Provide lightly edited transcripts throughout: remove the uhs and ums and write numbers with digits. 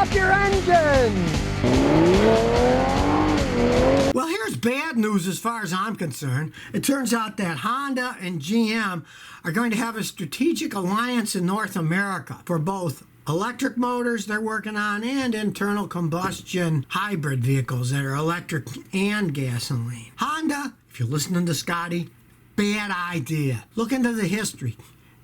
off your engine! Well, here's bad news as far as I'm concerned. It turns out that Honda and GM are going to have a strategic alliance in North America for both electric motors they're working on and internal combustion hybrid vehicles that are electric and gasoline. Honda, if you're listening to Scotty, bad idea. Look into the history.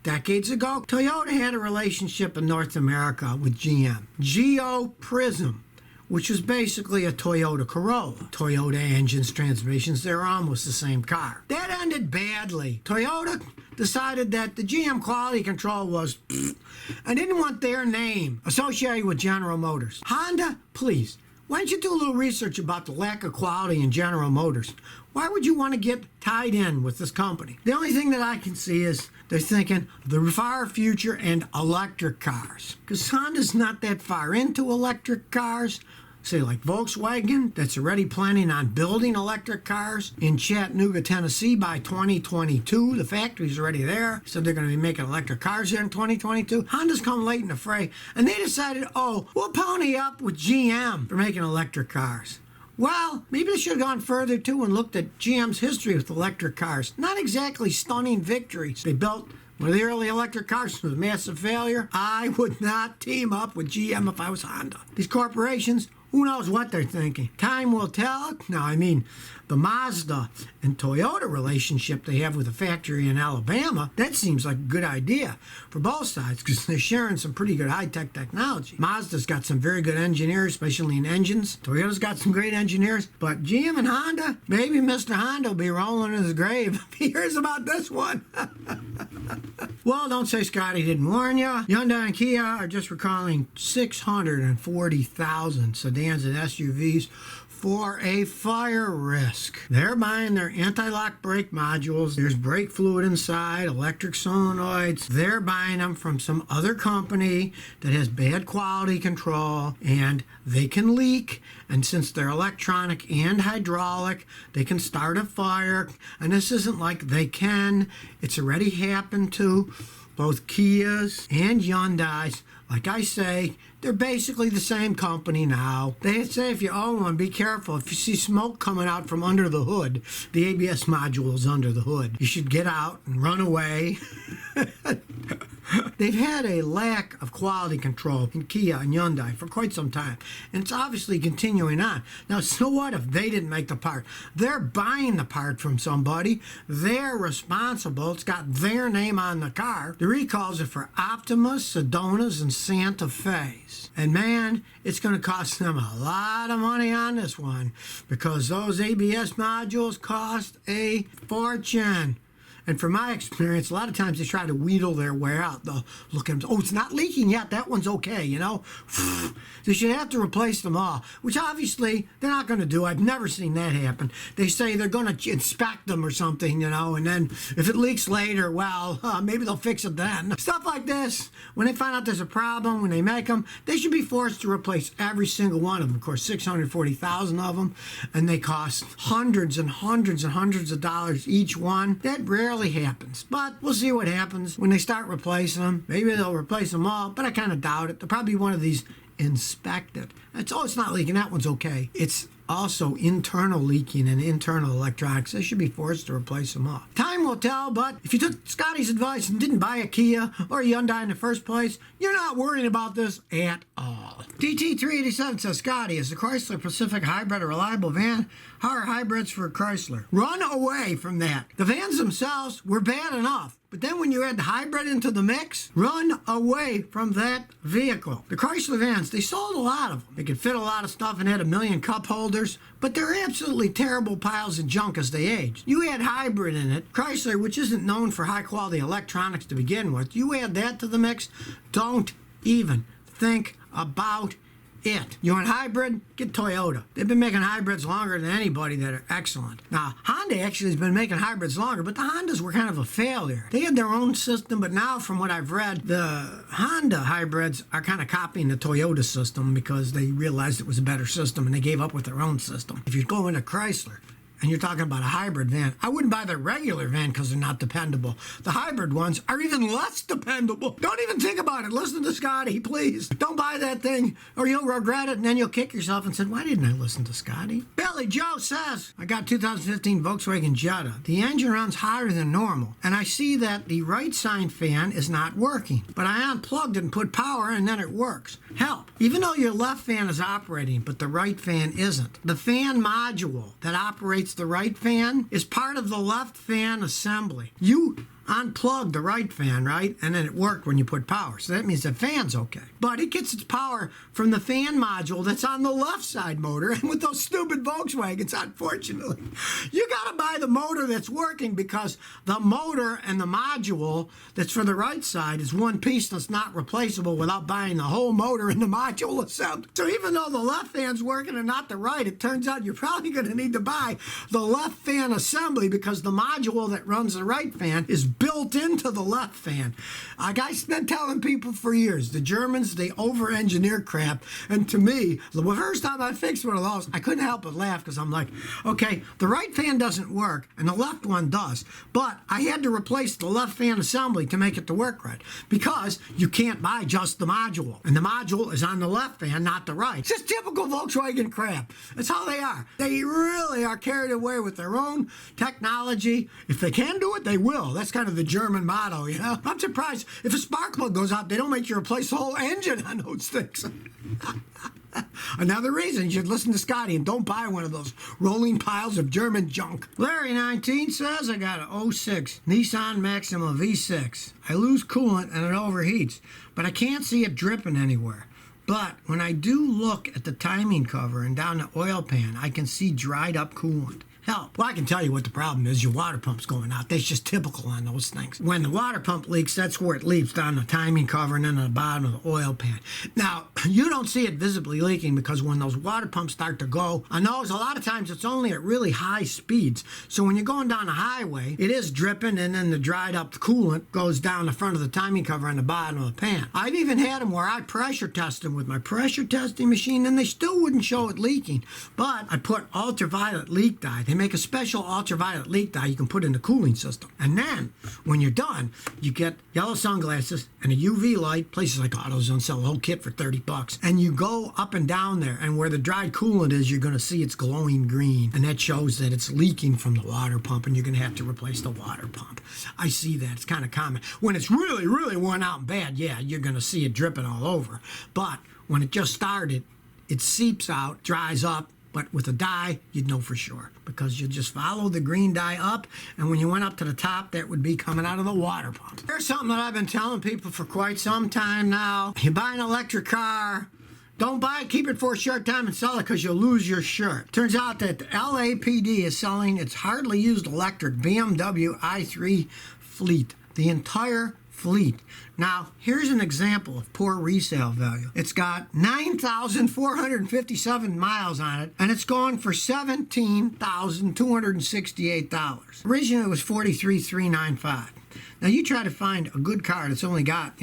Decades ago, Toyota had a relationship in North America with GM. Geo Prism, which was basically a Toyota Corolla. Toyota engines, transmissions, they're almost the same car. That ended badly. Toyota decided that the GM quality control was and didn't want their name associated with General Motors. Honda, please, why don't you do a little research about the lack of quality in General Motors? Why would you want to get tied in with this company? The only thing that I can see is they're thinking the far future and electric cars. Because Honda's not that far into electric cars. Say like Volkswagen, that's already planning on building electric cars in Chattanooga, Tennessee by 2022. The factory's already there. So they're going to be making electric cars here in 2022. Honda's come late in the fray, and they decided, oh, we'll pony up with GM for making electric cars. Well, maybe they should have gone further, too, and looked at GM's history with electric cars. Not exactly stunning victories. They built one of the early electric cars was a massive failure. I would not team up with GM if I was Honda. These corporations, who knows what they're thinking? Time will tell. Now, I mean, the Mazda and Toyota relationship they have with a factory in Alabama, that seems like a good idea for both sides because they're sharing some pretty good high-tech technology. Mazda's got some very good engineers, especially in engines. Toyota's got some great engineers. But GM and Honda, maybe Mr. Honda will be rolling in his grave if he hears about this one. Well, don't say Scotty didn't warn you. Hyundai and Kia are just recalling 640,000 sedans and SUVs for a fire risk. They're buying their anti-lock brake modules. There's brake fluid inside, electric solenoids. They're buying them from some other company that has bad quality control, and they can leak. And since they're electronic and hydraulic, they can start a fire. And this isn't like they can. It's already happened to both Kias and Hyundais. Like I say, they're basically the same company now. They say if you own one, be careful. If you see smoke coming out from under the hood, the ABS module is under the hood. You should get out and run away. They've had a lack of quality control in Kia and Hyundai for quite some time, and it's obviously continuing on. Now, so what if they didn't make the part? They're buying the part from somebody. They're responsible. It's got their name on the car. The recalls are for Optimas, Sedonas, and Santa Fe's. And man, it's going to cost them a lot of money on this one because those ABS modules cost a fortune. And from my experience, a lot of times they try to wheedle their way out. They'll look at them, oh, it's not leaking yet. That one's okay, you know. They should have to replace them all, which obviously they're not going to do. I've never seen that happen. They say they're going to inspect them or something, you know, and then if it leaks later, well, maybe they'll fix it then. Stuff like this, when they find out there's a problem, when they make them, they should be forced to replace every single one of them. Of course, 640,000 of them, and they cost hundreds and hundreds and hundreds of dollars each one. That rarely happens, but we'll see what happens when they start replacing them. Maybe they'll replace them all, but I kind of doubt it. They'll probably be one of these inspected. It's not leaking. That one's okay. It's also internal leaking and internal electronics. They should be forced to replace them all. Time will tell, but if you took Scotty's advice and didn't buy a Kia or a Hyundai in the first place, you're not worrying about this at all. DT387 says, Scotty, is the Chrysler Pacific Hybrid a reliable van? How are hybrids for Chrysler? Run away from that. The vans themselves were bad enough. But then when you add the hybrid into the mix, run away from that vehicle. The Chrysler vans, they sold a lot of them. They could fit a lot of stuff and had 1 million cup holders, but they're absolutely terrible piles of junk as they age. You add hybrid in it, Chrysler, which isn't known for high quality electronics to begin with, you add that to the mix, don't even think about it. You want hybrid? Get Toyota. They've been making hybrids longer than anybody that are excellent. Now, Honda actually has been making hybrids longer, but the Hondas were kind of a failure. They had their own system, but now from what I've read, the Honda hybrids are kind of copying the Toyota system because they realized it was a better system and they gave up with their own system. If you go into Chrysler, and you're talking about a hybrid van, I wouldn't buy the regular van because they're not dependable. The hybrid ones are even less dependable. Don't even think about it. Listen to Scotty, please. Don't buy that thing or you'll regret it, and then you'll kick yourself and say, why didn't I listen to Scotty? Billy Joe says, I got 2015 Volkswagen Jetta. The engine runs hotter than normal, and I see that the right side fan is not working, but I unplugged it and put power, and then it works. Help. Even though your left fan is operating, but the right fan isn't. The fan module that operates the right fan is part of the left fan assembly. You unplug the right fan, right? And then it worked when you put power. So that means the fan's okay. But it gets its power from the fan module that's on the left side motor. And with those stupid Volkswagens, unfortunately, you got to buy the motor that's working, because the motor and the module that's for the right side is one piece that's not replaceable without buying the whole motor and the module assembled. So even though the left fan's working and not the right, it turns out you're probably going to need to buy the left fan assembly, because the module that runs the right fan is built into the left fan. Like I've been telling people for years, the Germans, they over-engineer crap. And to me, the first time I fixed one of those, I couldn't help but laugh, because I'm like, okay, the right fan doesn't work and the left one does. But I had to replace the left fan assembly to make it to work right, because you can't buy just the module. And the module is on the left fan, not the right. It's just typical Volkswagen crap. That's how they are. They really are carried away with their own technology. If they can do it, they will. That's kind of the German motto, you know? I'm surprised if a spark plug goes out, they don't make you replace the whole engine on those things. Another reason you should listen to Scotty and don't buy one of those rolling piles of German junk. Larry 19 says, I got an 06 Nissan Maxima V6. I lose coolant and it overheats, but I can't see it dripping anywhere. But when I do look at the timing cover and down the oil pan, I can see dried up coolant. Help. Well, I can tell you what the problem is. Your water pump's going out. That's just typical on those things. When the water pump leaks, that's where it leaks, down the timing cover and then on the bottom of the oil pan. Now, you don't see it visibly leaking, because when those water pumps start to go on those, a lot of times it's only at really high speeds. So when you're going down the highway, it is dripping, and then the dried up coolant goes down the front of the timing cover on the bottom of the pan. I've even had them where I pressure test them with my pressure testing machine, and they still wouldn't show it leaking. But I put ultraviolet leak dye. They make a special ultraviolet leak dye you can put in the cooling system. And then, when you're done, you get yellow sunglasses and a UV light. Places like AutoZone sell a whole kit for $30. And you go up and down there, and where the dried coolant is, you're going to see it's glowing green. And that shows that it's leaking from the water pump, and you're going to have to replace the water pump. I see that. It's kind of common. When it's really, really worn out and bad, yeah, you're going to see it dripping all over. But when it just started, it seeps out, dries up. But with a dye, you'd know for sure, because you just follow the green dye up, and when you went up to the top, that would be coming out of the water pump. Here's something that I've been telling people for quite some time now. You buy an electric car, don't buy it, keep it for a short time and sell it, because you'll lose your shirt. Turns out that the LAPD is selling its hardly used electric BMW i3 fleet. The entire fleet. Now, here's an example of poor resale value. It's got 9,457 miles on it, and it's going for $17,268. Originally, it was $43,395. Now, you try to find a good car that's only got,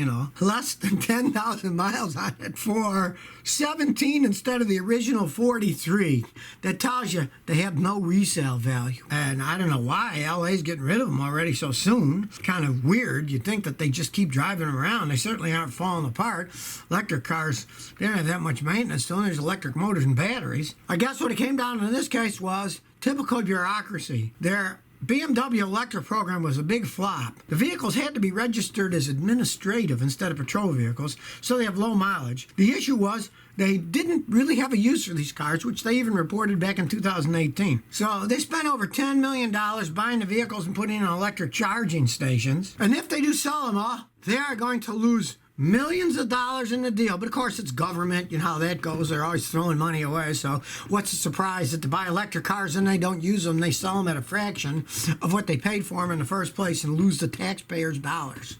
less than 10,000 miles on it for 17 instead of the original 43. That tells you they have no resale value. And I don't know why LA's getting rid of them already so soon. It's kind of weird. You'd think that they just keep driving them around. They certainly aren't falling apart. Electric cars, they don't have that much maintenance to them. There's electric motors and batteries. I guess what it came down to in this case was typical bureaucracy. Their BMW electric program was a big flop. The vehicles had to be registered as administrative instead of patrol vehicles, so they have low mileage. The issue was they didn't really have a use for these cars, which they even reported back in 2018. So they spent over $10 million buying the vehicles and putting in electric charging stations. And if they do sell them all, they are going to lose millions of dollars in the deal. But of course, it's government. You know how that goes. They're always throwing money away. So what's the surprise that to buy electric cars and they don't use them, they sell them at a fraction of what they paid for them in the first place and lose the taxpayers' dollars.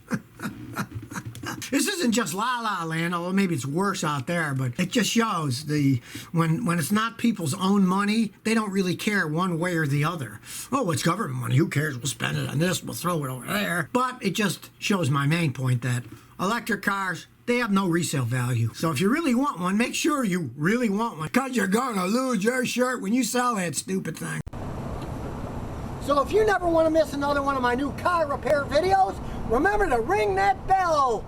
This isn't just la-la land, although maybe it's worse out there, but it just shows when it's not people's own money, they don't really care one way or the other. Oh, it's government money. Who cares? We'll spend it on this. We'll throw it over there. But it just shows my main point that electric cars, they have no resale value. So if you really want one, make sure you really want one, because you're going to lose your shirt when you sell that stupid thing. So if you never want to miss another one of my new car repair videos, remember to ring that bell.